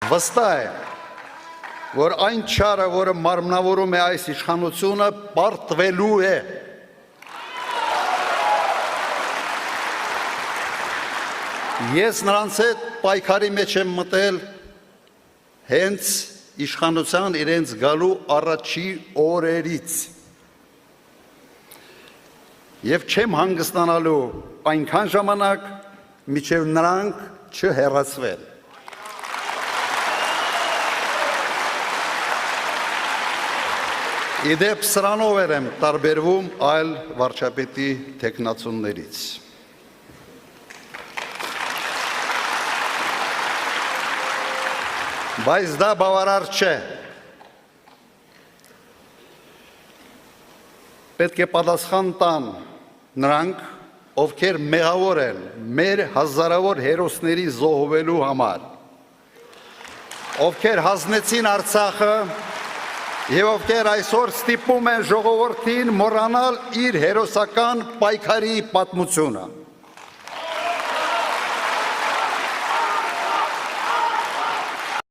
Վստահ է, որ այն չարը, որը մարմնավորում է այս իշխանությունը, պարտվելու է։ Ես նրանց հետ պայքարի մեջ եմ մտել հենց իշխանության իրենց գալու առաջի օրերից և չեմ հանգստանալու այնքան ժամանակ, մինչև նրանք չհեռացվեն։ Իդեպ սրանով եմ տարբերվում այլ վարչապետի թեկնածուներից։ Բայց դա բավարար չէ։ Պետք է պատասխան տան նրանք, ովքեր մեղավոր են մեր հազարավոր հերոսների զոհվելու համար, ովքեր հանձնեցին Արցախը և ովքեր այսօր ստիպում են ժողովրդին մոռանալ իր հերոսական պայքարի պատմությունը։